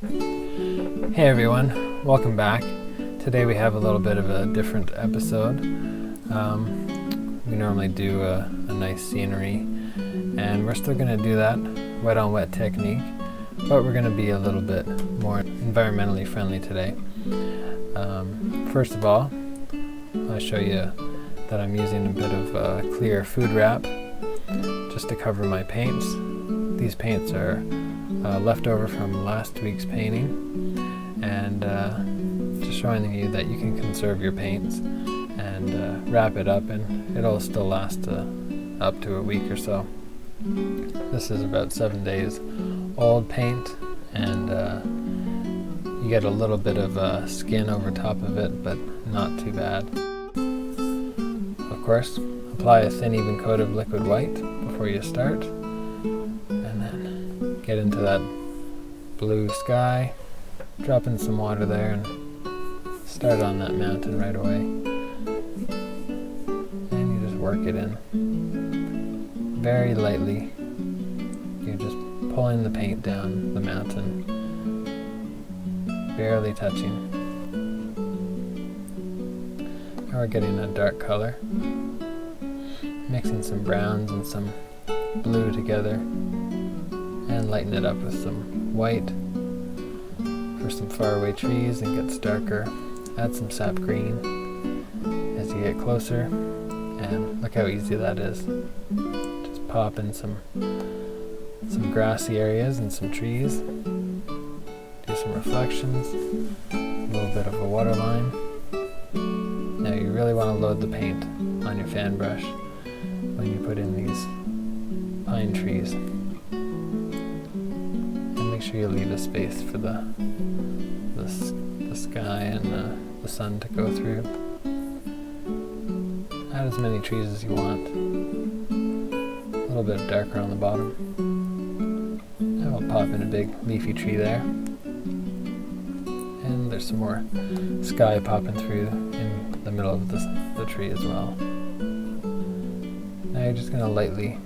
Hey everyone, welcome back. Today we have a little bit of a different episode. We normally do a nice scenery, and we're still going to do that wet on wet technique, but we're going to be a little bit more environmentally friendly today. First of all, I'll show you that I'm using a bit of clear food wrap just to cover my paints. These paints are leftover from last week's painting, and just showing you that you can conserve your paints and wrap it up, and it'll still last up to a week or so. This is about 7 days old paint, and you get a little bit of skin over top of it, but not too bad. Of course, apply a thin even coat of liquid white before you start, and then get into that blue sky, drop in some water there, and start on that mountain right away. And you just work it in very lightly. You're just pulling the paint down the mountain, barely touching. Now we're getting a dark color, mixing some browns and some blue together, and lighten it up with some white for some faraway trees and gets darker. Add some sap green as you get closer, and look how easy that is. Just pop in some grassy areas and some trees, do some reflections, a little bit of a waterline. Now you really want to load the paint on your fan brush when you put in these pine trees, and make sure you leave a space for the sky and the sun to go through. Add as many trees as you want, a little bit darker on the bottom. And we'll pop in a big leafy tree there, and there's some more sky popping through in the middle of the tree as well. Now you're just going to lightly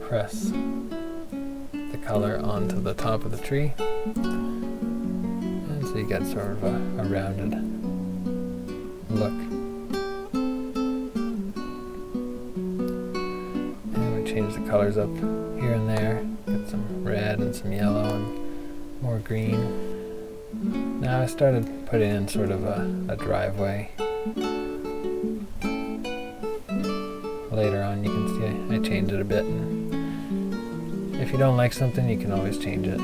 press the color onto the top of the tree, and so you get sort of a rounded look. And we change the colors up here and there, get some red and some yellow and more green. Now I started putting in sort of a driveway. Later on you can see I changed it a bit, and if you don't like something you can always change it.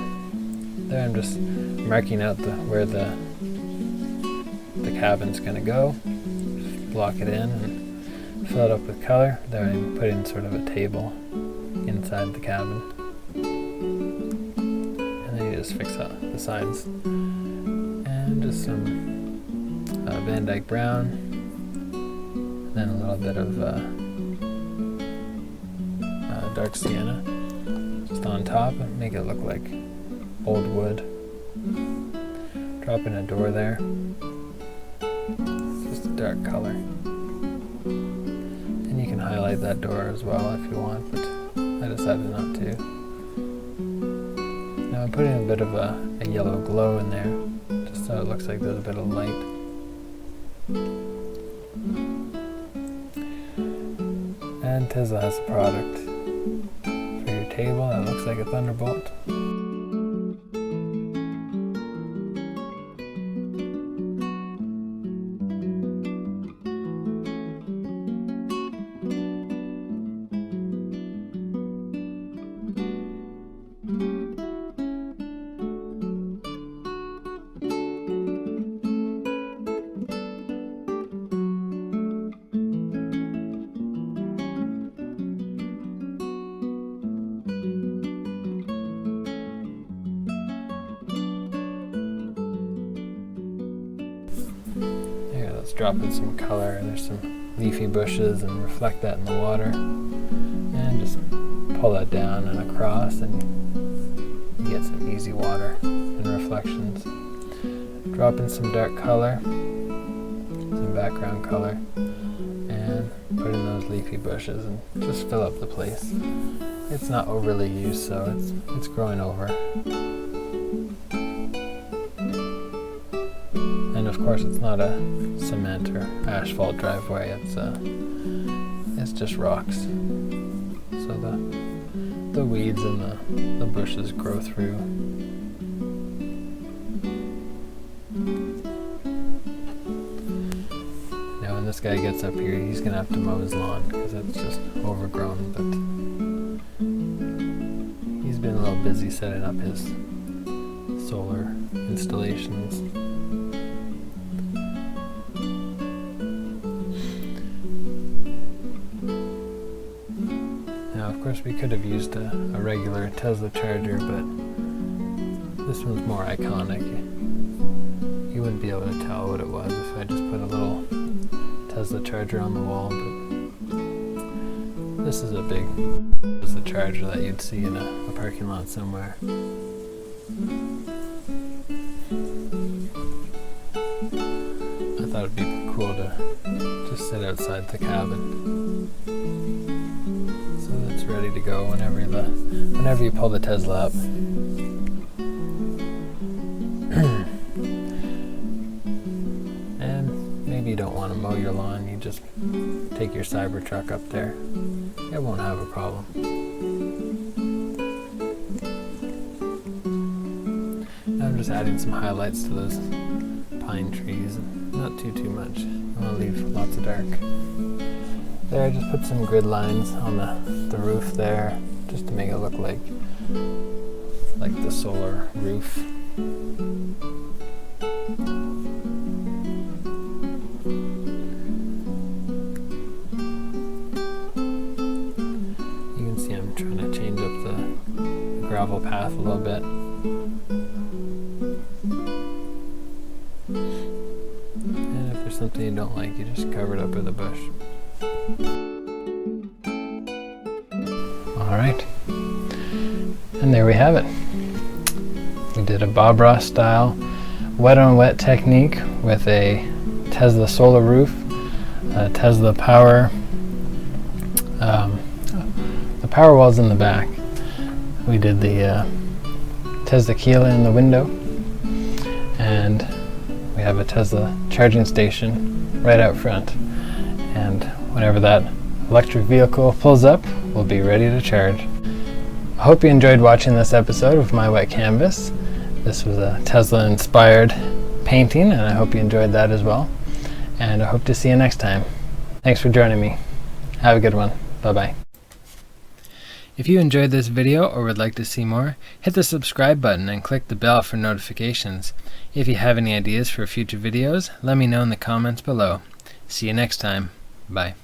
There I'm just marking out where the cabin's going to go, block it in and fill it up with color. There I'm putting sort of a table inside the cabin, and then you just fix up the sides and just some Van Dyke brown, and then a little bit of dark sienna just on top and make it look like old wood. Drop in a door there. It's just a dark color. And you can highlight that door as well if you want, but I decided not to. Now I'm putting a bit of a yellow glow in there, just so it looks like there's a bit of light. And Tesla has a product for your table that looks like a thunderbolt. Let's drop in some color. There's some leafy bushes, and reflect that in the water, and just pull that down and across, and you get some easy water and reflections. Drop in some dark color, some background color, and put in those leafy bushes and just fill up the place. It's not overly used, so it's growing over. of course it's not a cement or asphalt driveway, it's just rocks. So the weeds and the bushes grow through. Now when this guy gets up here, he's gonna have to mow his lawn because it's just overgrown, but he's been a little busy setting up his solar installations. Now, of course, we could have used a regular Tesla charger, but this one's more iconic. You wouldn't be able to tell what it was if I just put a little Tesla charger on the wall, but this is a big Tesla charger that you'd see in a parking lot somewhere. I thought it'd be cool to just sit outside the cabin. Ready to go whenever you pull the Tesla up. And maybe you don't want to mow your lawn, you just take your Cybertruck up there. It won't have a problem. Now I'm just adding some highlights to those pine trees, not too much. I want to leave lots of dark. There, I just put some grid lines on the roof there, just to make it look like the solar roof. You can see I'm trying to change up the gravel path a little bit. And if there's something you don't like, you just cover it up with a bush. Alright, and there we have it. We did a Bob Ross style wet on wet technique with a Tesla solar roof, Tesla power. The power wall's in the back. We did the Tesla Keela in the window, and we have a Tesla charging station right out front. And whenever that electric vehicle pulls up, we'll be ready to charge. I hope you enjoyed watching this episode of My Wet Canvas. This was a Tesla-inspired painting, and I hope you enjoyed that as well. And I hope to see you next time. Thanks for joining me. Have a good one. Bye-bye. If you enjoyed this video or would like to see more, hit the subscribe button and click the bell for notifications. If you have any ideas for future videos, let me know in the comments below. See you next time. Bye.